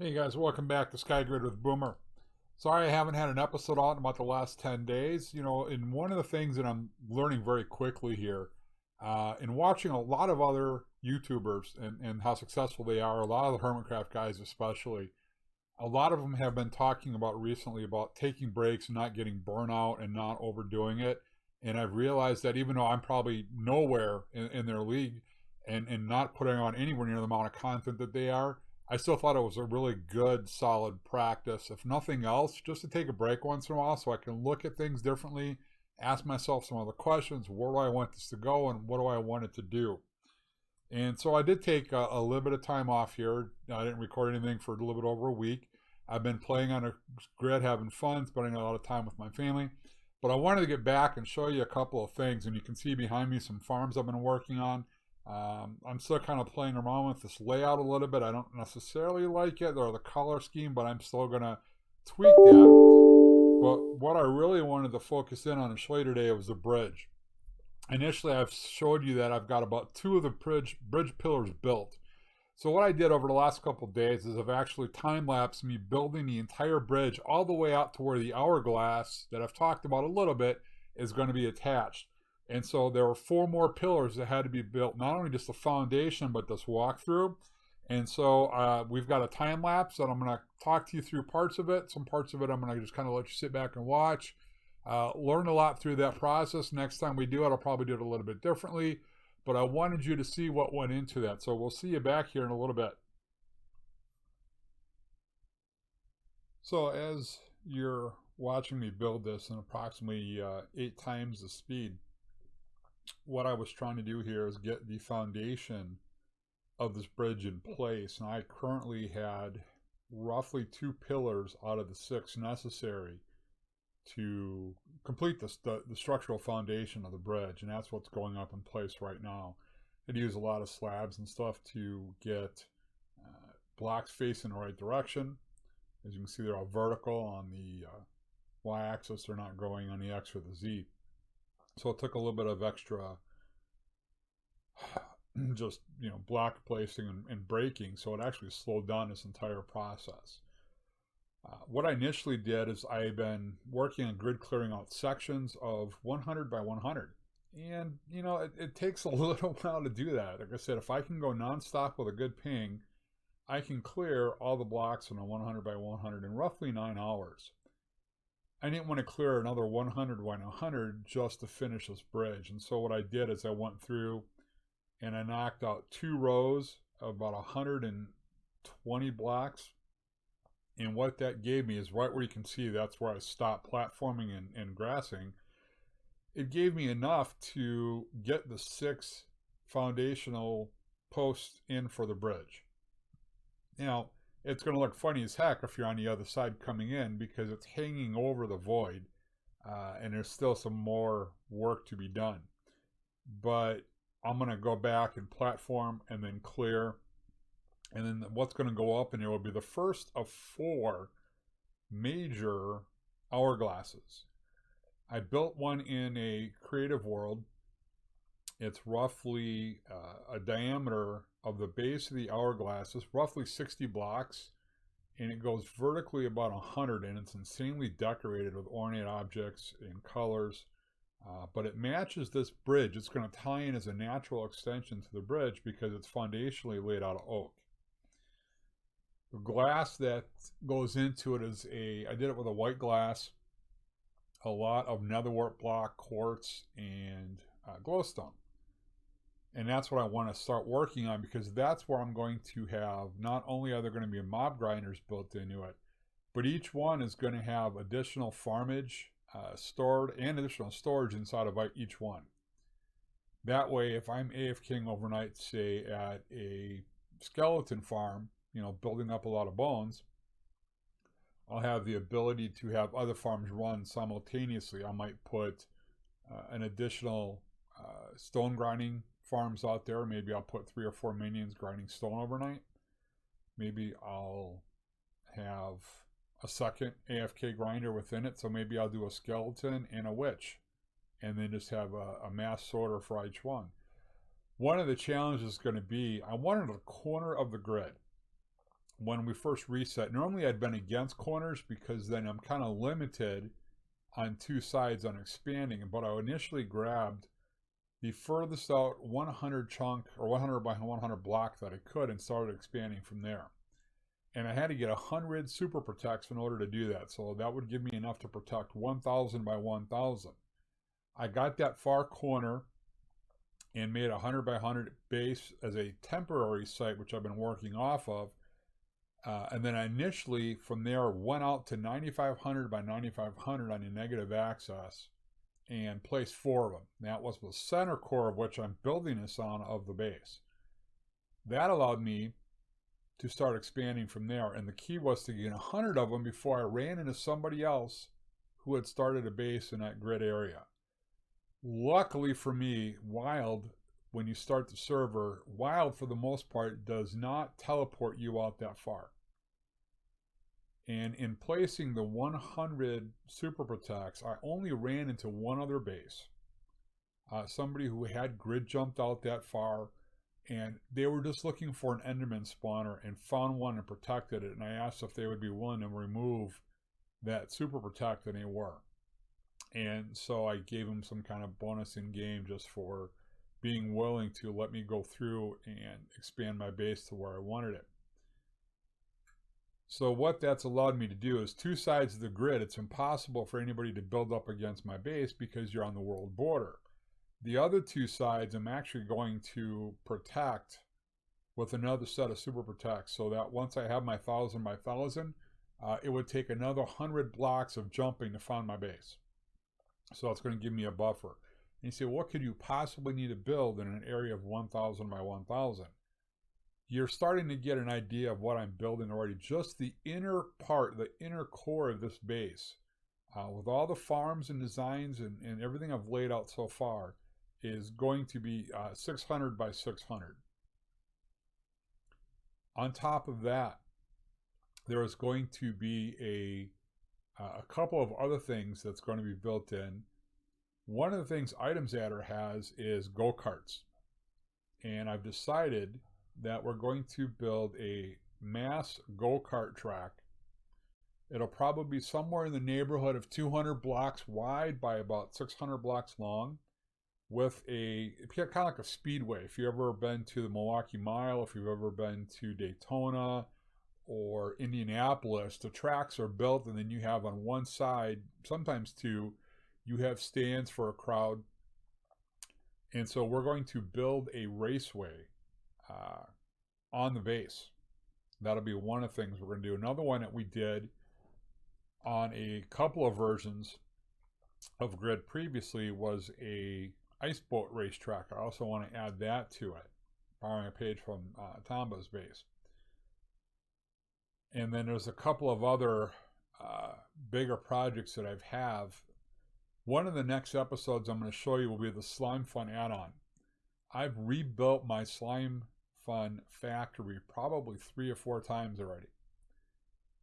Hey guys, welcome back to Skygrid with Boomer. Sorry I haven't had an episode out in about the last 10 days. And one of the things that I'm learning very quickly here, in watching a lot of other YouTubers and how successful they are, a lot of the Hermitcraft guys especially, a lot of them have been talking about recently about taking breaks and not getting burnout and not overdoing it. And I've realized that even though I'm probably nowhere in their league and not putting on anywhere near the amount of content that they are, I still thought it was a really good, solid practice. If nothing else, just to take a break once in a while so I can look at things differently, ask myself some other questions. Where do I want this to go and what do I want it to do? And so I did take a little bit of time off here. I didn't record anything for a little bit over a week. I've been playing on a grid, having fun, spending a lot of time with my family. But I wanted to get back and show you a couple of things. And you can see behind me some farms I've been working on. I'm still kind of playing around with this layout a little bit. I don't necessarily like it or the color scheme, but I'm still going to tweak that. But what I really wanted to focus in on and show you today was the bridge. Initially, I've showed you that I've got about two of the bridge pillars built. So what I did over the last couple of days is I've actually time-lapsed me building the entire bridge all the way out to where the hourglass that I've talked about a little bit is going to be attached. And so there were four more pillars that had to be built, not only just the foundation, but this walkthrough. And so we've got a time lapse that I'm going to talk to you through parts of it. Some parts of it I'm going to just kind of let you sit back and watch. Learn a lot through that process. Next time we do it, I'll probably do it a little bit differently. But I wanted you to see what went into that. So we'll see you back here in a little bit. So as you're watching me build this in approximately 8 times the speed, what I was trying to do here is get the foundation of this bridge in place. And I currently had roughly 2 pillars out of the 6 necessary to complete the structural foundation of the bridge. And that's what's going up in place right now. I'd use a lot of slabs and stuff to get blocks facing the right direction. As you can see, they're all vertical on the y-axis. They're not going on the x or the z. So it took a little bit of extra just, block placing and breaking. So it actually slowed down this entire process. What I initially did is I've been working on grid clearing out sections of 100 by 100. And, it takes a little while to do that. Like I said, if I can go nonstop with a good ping, I can clear all the blocks in a 100 by 100 in roughly 9 hours. I didn't want to clear another 100 by 100 just to finish this bridge. And so what I did is I went through and I knocked out 2 rows of about 120 blocks. And what that gave me is right where you can see that's where I stopped platforming and grassing. It gave me enough to get the 6 foundational posts in for the bridge. Now, it's going to look funny as heck if you're on the other side coming in because it's hanging over the void and there's still some more work to be done. But I'm going to go back and platform and then clear. And then what's going to go up in there will be the first of 4 major hourglasses. I built one in a creative world. It's roughly a diameter of the base of the hourglass is roughly 60 blocks, and it goes vertically about 100, and it's insanely decorated with ornate objects and colors. But it matches this bridge. It's going to tie in as a natural extension to the bridge because it's foundationally laid out of oak. The glass that goes into it is I did it with a white glass, a lot of netherwort block, quartz, and glowstone. And that's what I want to start working on because that's where I'm going to have, not only are there going to be mob grinders built into it, but each one is going to have additional farmage stored and additional storage inside of each one. That way, if I'm AFKing overnight, say at a skeleton farm, building up a lot of bones, I'll have the ability to have other farms run simultaneously. I might put an additional stone grinding farms out there. Maybe I'll put 3 or 4 minions grinding stone overnight. Maybe I'll have a second AFK grinder within it. So maybe I'll do a skeleton and a witch and then just have a mass sorter for each one. One of the challenges is going to be, I wanted a corner of the grid. when we first reset, normally I'd been against corners because then I'm kind of limited on two sides on expanding, but I initially grabbed the furthest out 100 chunk or 100 by 100 block that I could and started expanding from there. And I had to get 100 super protects in order to do that, so that would give me enough to protect 1,000 by 1,000. I got that far corner and made a 100 by 100 base as a temporary site, which I've been working off of. And then I initially, from there, went out to 9,500 by 9,500 on a negative axis and placed 4 of them. That was the center core of which I'm building this on of the base. That allowed me to start expanding from there. And the key was to get 100 of them before I ran into somebody else who had started a base in that grid area. Luckily for me, Wild, when you start the server, Wild for the most part does not teleport you out that far. And in placing the 100 super protects, I only ran into one other base. Somebody who had grid jumped out that far, and they were just looking for an Enderman spawner and found one and protected it. And I asked if they would be willing to remove that super protect, and they were. And so I gave them some kind of bonus in game just for being willing to let me go through and expand my base to where I wanted it. So what that's allowed me to do is two sides of the grid. It's impossible for anybody to build up against my base because you're on the world border. The other two sides I'm actually going to protect with another set of super protects, so that once I have my 1,000 by 1,000, it would take another 100 blocks of jumping to find my base. So it's going to give me a buffer. And you say, what could you possibly need to build in an area of 1,000 by 1,000? You're starting to get an idea of what I'm building already. Just the inner part, the inner core of this base, with all the farms and designs and everything I've laid out so far, is going to be 600 by 600. On top of that, there is going to be a couple of other things that's going to be built in. One of the things Items Adder has is go-karts. And I've decided that we're going to build a mass go-kart track. It'll probably be somewhere in the neighborhood of 200 blocks wide by about 600 blocks long, with kind of like a speedway. If you've ever been to the Milwaukee Mile, if you've ever been to Daytona or Indianapolis, the tracks are built, and then you have on one side, sometimes two, you have stands for a crowd. And so we're going to build a raceway on the base. That'll be one of the things we're going to do. Another one that we did on a couple of versions of Grid previously was a ice boat racetrack. I also want to add that to it, borrowing a page from Tomba's base. And then there's a couple of other bigger projects that I have. One of the next episodes I'm going to show you will be the Slimefun add-on. I've rebuilt my Slimefun factory probably 3 or 4 times already.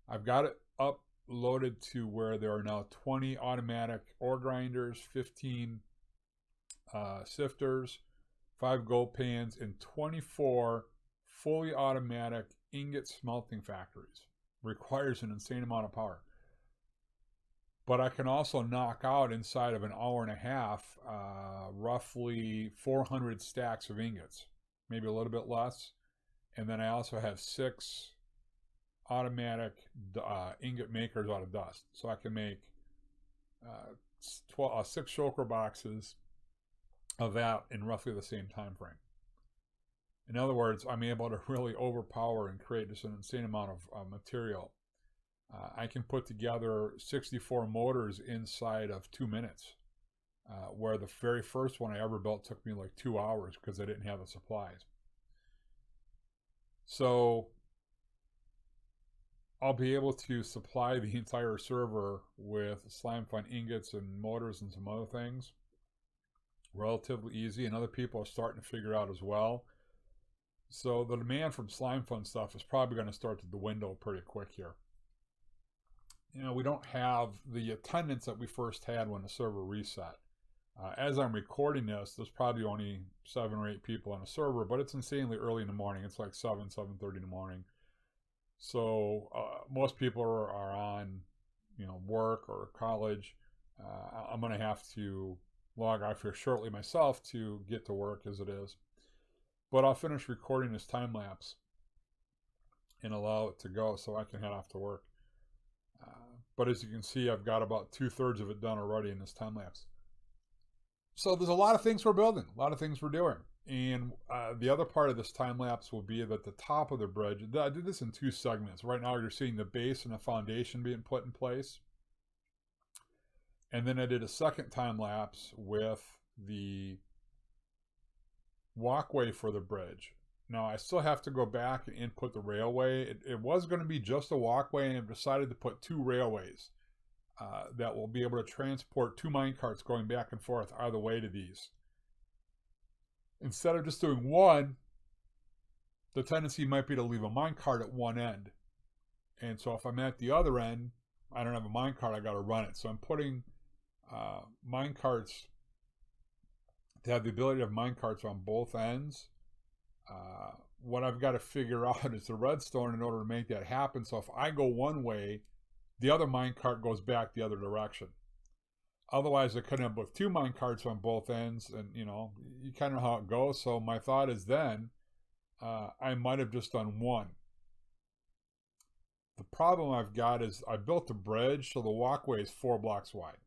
I've got it uploaded to where there are now 20 automatic ore grinders, 15 sifters, 5 gold pans, and 24 fully automatic ingot smelting factories. Requires an insane amount of power. But I can also knock out inside of an hour and a half roughly 400 stacks of ingots, maybe a little bit less. And then I also have 6 automatic ingot makers out of dust. So I can make 6 shulker boxes of that in roughly the same time frame. In other words, I'm able to really overpower and create just an insane amount of material. I can put together 64 motors inside of 2 minutes, where the very first one I ever built took me like 2 hours because I didn't have the supplies. So I'll be able to supply the entire server with Slimefun ingots and motors and some other things relatively easy, and other people are starting to figure out as well. So the demand from Slimefun stuff is probably going to start to dwindle pretty quick here. You know, we don't have the attendance that we first had when the server reset. As I'm recording this, there's probably only 7 or 8 people on the server, but it's insanely early in the morning. It's like 7:30 in the morning. So most people are on, work or college. I'm going to have to log off here shortly myself to get to work as it is. But I'll finish recording this time lapse and allow it to go so I can head off to work. But as you can see, I've got about 2/3 of it done already in this time lapse. So there's a lot of things we're building, a lot of things we're doing. And the other part of this time lapse will be that the top of the bridge, I did this in 2 segments. Right now you're seeing the base and the foundation being put in place. And then I did a second time lapse with the walkway for the bridge. Now I still have to go back and input the railway. It was going to be just a walkway, and I've decided to put 2 railways that will be able to transport 2 minecarts going back and forth either way to these. Instead of just doing one, the tendency might be to leave a minecart at one end. And so if I'm at the other end, I don't have a minecart, I got to run it. So I'm putting minecarts to have the ability to have minecarts on both ends. What I've got to figure out is the redstone in order to make that happen. So if I go one way, the other minecart goes back the other direction. Otherwise, I couldn't have with 2 minecarts on both ends, and you kind of know how it goes. So my thought is then I might have just done one. The problem I've got is I built a bridge, so the walkway is 4 blocks wide.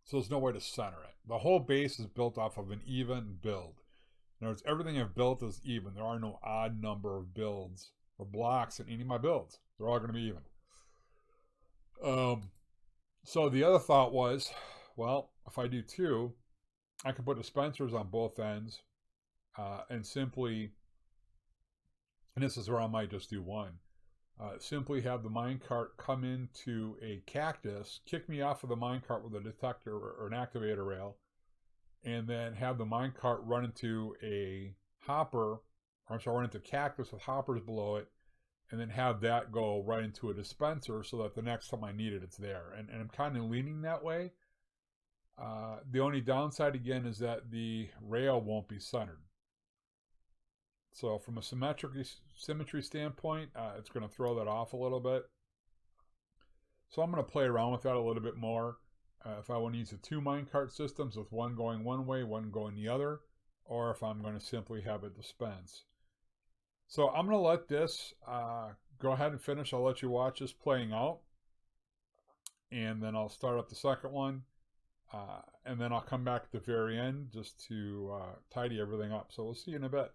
So there's no way to center it. The whole base is built off of an even build. In other words, everything I've built is even. There are no odd number of builds or blocks in any of my builds. They're all going to be even. So the other thought was, well, if I do 2, I can put dispensers on both ends and simply, and this is where I might just do 1, simply have the minecart come into a cactus, kick me off of the minecart with a detector or an activator rail, and then have the minecart run into a hopper, or I'm sorry, run into cactus with hoppers below it, and then have that go right into a dispenser so that the next time I need it, it's there. And I'm kind of leaning that way. The only downside, again, is that the rail won't be centered. So from a symmetry standpoint, it's going to throw that off a little bit. So I'm going to play around with that a little bit more. If I want to use the 2 minecart systems with one going one way, one going the other, or if I'm going to simply have it dispense. So I'm going to let this go ahead and finish. I'll let you watch this playing out. And then I'll start up the second one. And then I'll come back at the very end just to tidy everything up. So we'll see you in a bit.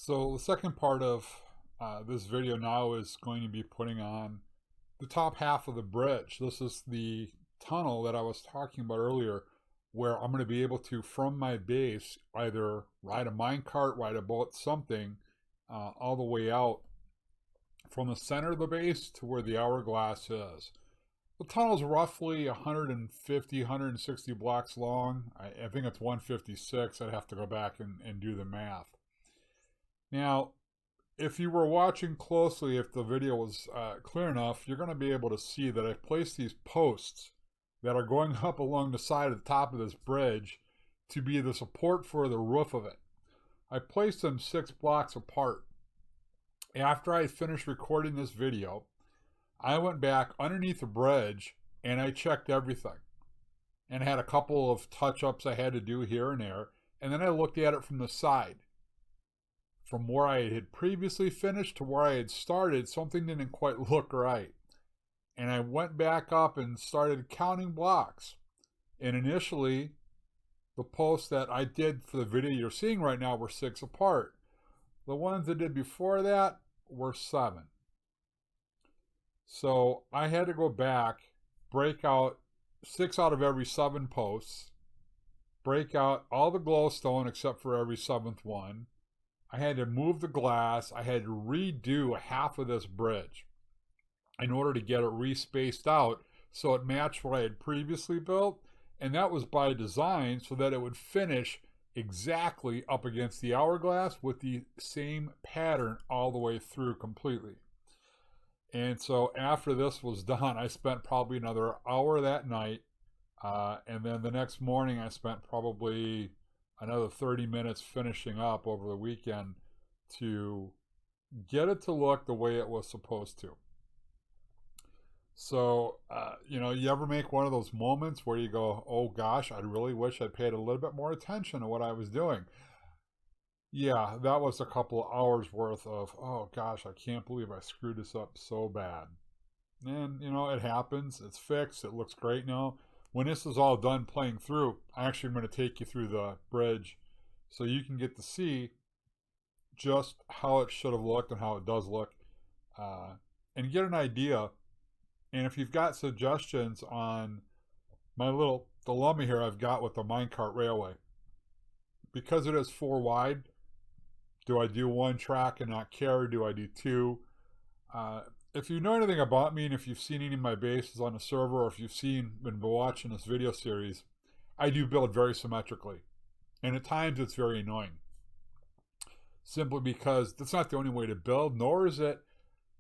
So the second part of this video now is going to be putting on the top half of the bridge. This is the tunnel that I was talking about earlier, where I'm going to be able to, from my base, either ride a minecart, ride a boat, something, all the way out from the center of the base to where the hourglass is. The tunnel is roughly 150, 160 blocks long. I think it's 156. I'd have to go back and do the math. Now, if you were watching closely, if the video was clear enough, you're going to be able to see that I've placed these posts that are going up along the side of the top of this bridge to be the support for the roof of it. I placed them 6 blocks apart. After I finished recording this video, I went back underneath the bridge and I checked everything and had a couple of touch-ups I had to do here and there, and then I looked at it from the side. From where I had previously finished to where I had started, something didn't quite look right. And I went back up and started counting blocks. And initially, the posts that I did for the video you're seeing right now were 6 apart. The ones I did before that were 7. So I had to go back, break out 6 out of every 7 posts, break out all the glowstone except for every 7th one. I had to move the glass. I had to redo half of this bridge in order to get it respaced out so it matched what I had previously built. And that was by design so that it would finish exactly up against the hourglass with the same pattern all the way through completely. And so after this was done, I spent probably another hour that night. And then the next morning, I spent probably another 30 minutes finishing up over the weekend to get it to look the way it was supposed to. So, you ever make one of those moments where you go, oh gosh, I really wish I paid a little bit more attention to what I was doing. Yeah, that was a couple of hours worth of, oh gosh, I can't believe I screwed this up so bad. And, it happens. It's fixed. It looks great now. When this is all done playing through, I actually am going to take you through the bridge so you can get to see just how it should have looked and how it does look, and get an idea. And if you've got suggestions on my little dilemma here I've got with the minecart railway, because it is 4 wide, do I do 1 track and not care? Do I do 2? If you know anything about me, and if you've seen any of my bases on the server, or if you've been watching this video series, I do build very symmetrically. And at times it's very annoying. Simply because that's not the only way to build, nor is it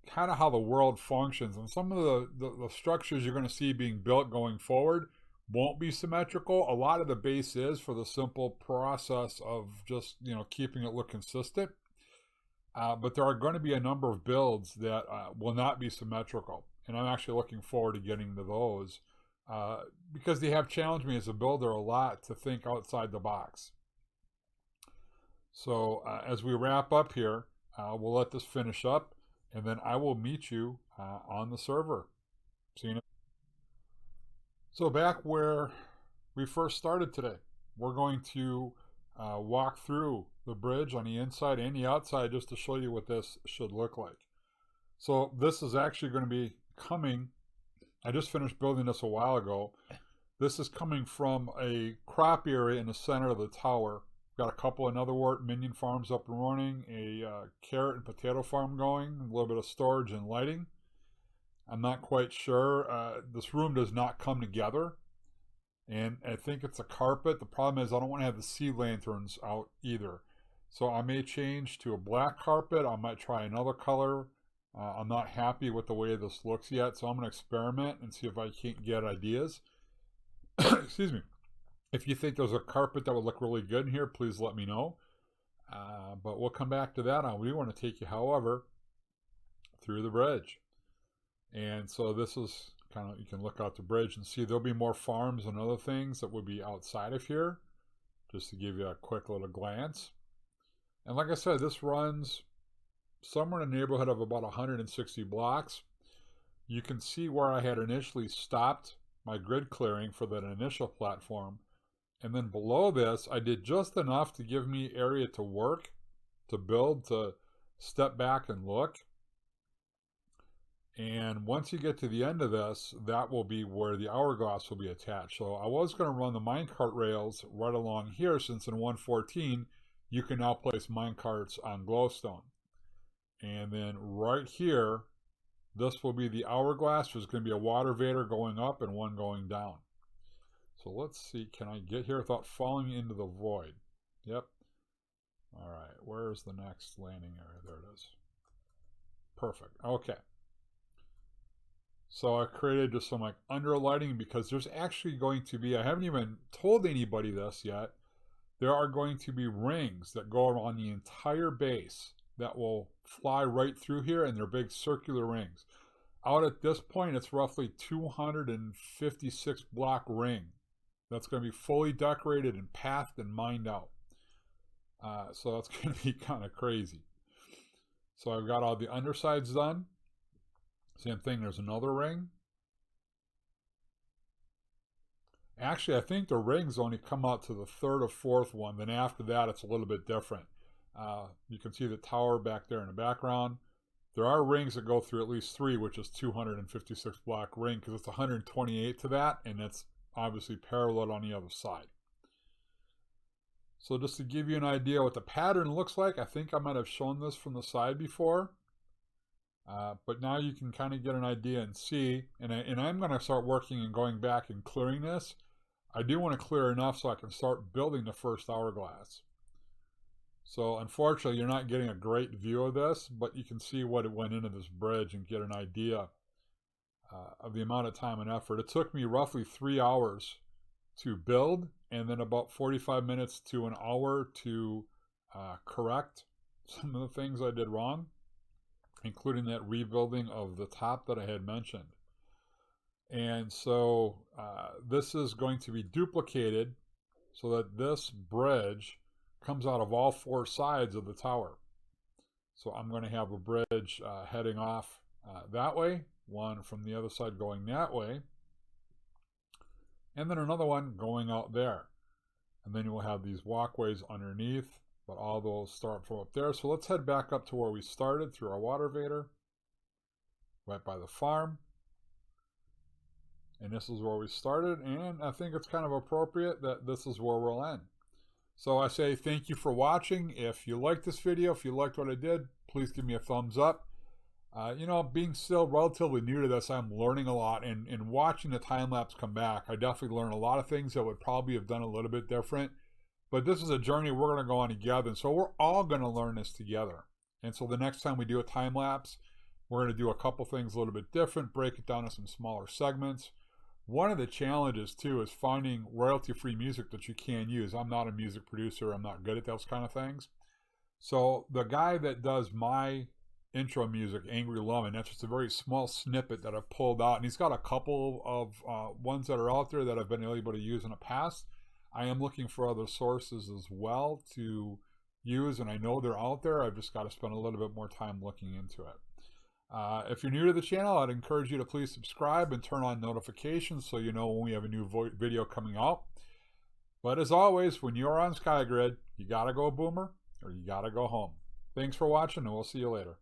kind of how the world functions. And some of the structures you're going to see being built going forward won't be symmetrical. A lot of the base is for the simple process of just, keeping it look consistent. But there are going to be a number of builds that will not be symmetrical. And I'm actually looking forward to getting to those because they have challenged me as a builder a lot to think outside the box. So as we wrap up here, we'll let this finish up, and then I will meet you on the server. See you next. So back where we first started today, we're going to walk through the bridge on the inside and the outside just to show you what this should look like. So this is actually going to be coming, I just finished building this a while ago. This is coming from a crop area in the center of the tower. Got a couple of Netherwort minion farms up and running, a carrot and potato farm going, a little bit of storage and lighting. I'm not quite sure. This room does not come together. And I think it's a carpet. The problem is I don't want to have the sea lanterns out either. So I may change to a black carpet. I might try another color. I'm not happy with the way this looks yet, so I'm going to experiment and see if I can't get ideas. Excuse me. If you think there's a carpet that would look really good in here, please let me know. But we'll come back to that. We want to take you, however, through the bridge. And so this is kind of, you can look out the bridge and see there'll be more farms and other things that would be outside of here, just to give you a quick little glance. And like I said, this runs somewhere in the neighborhood of about 160 blocks. You can see where I had initially stopped my grid clearing for that initial platform. And then below this, I did just enough to give me area to work. to build to step back and look. And once you get to the end of this, that will be where the hourglass will be attached. So I was going to run the minecart rails right along here, since in 1.14 you can now place minecarts on glowstone. And then right here, this will be the hourglass. There's going to be a water vader going up and one going down. So let's see, can I get here without falling into the void? Yep. All right, where's the next landing area? There it is. Perfect. Okay. So I created just some like underlighting, because there's actually going to be, I haven't even told anybody this yet, there are going to be rings that go around the entire base that will fly right through here, and they're big circular rings. Out at this point, it's roughly 256 block ring that's going to be fully decorated and pathed and mined out. So that's going to be kind of crazy. So I've got all the undersides done. Same thing, there's another ring. Actually, I think the rings only come out to the third or fourth one. Then after that, it's a little bit different. You can see the tower back there in the background. There are rings that go through at least 3, which is 256 block ring, because it's 128 to that, and it's obviously parallel on the other side. So just to give you an idea what the pattern looks like, I think I might have shown this from the side before. But now you can kind of get an idea and see, and I'm going to start working and going back and clearing this. I do want to clear enough so I can start building the first hourglass. So unfortunately, you're not getting a great view of this, but you can see what it went into this bridge and get an idea of the amount of time and effort. It took me roughly 3 hours to build, and then about 45 minutes to an hour to correct some of the things I did wrong, including that rebuilding of the top that I had mentioned. And so this is going to be duplicated so that this bridge comes out of all 4 sides of the tower. So I'm going to have a bridge heading off that way, one from the other side going that way, and then another one going out there. And then you will have these walkways underneath, but all those start from up there. So let's head back up to where we started through our water vader, right by the farm. And this is where we started, and I think it's kind of appropriate that this is where we'll end. So I say thank you for watching. If you liked this video, if you liked what I did, please give me a thumbs up. You know, being still relatively new to this, I'm learning a lot, and watching the time-lapse come back, I definitely learned a lot of things that would probably have done a little bit different. But this is a journey we're going to go on together, and so we're all going to learn this together. And so the next time we do a time-lapse, we're going to do a couple things a little bit different, break it down into some smaller segments. One of the challenges, too, is finding royalty-free music that you can use. I'm not a music producer. I'm not good at those kind of things. So the guy that does my intro music, Angry Lemon, that's just a very small snippet that I've pulled out. And he's got a couple of ones that are out there that I've been able to use in the past. I am looking for other sources as well to use, and I know they're out there. I've just got to spend a little bit more time looking into it. If you're new to the channel, I'd encourage you to please subscribe and turn on notifications so you know when we have a new video coming out. But as always, when you're on Skygrid, you gotta go boomer or you gotta go home. Thanks for watching, and we'll see you later.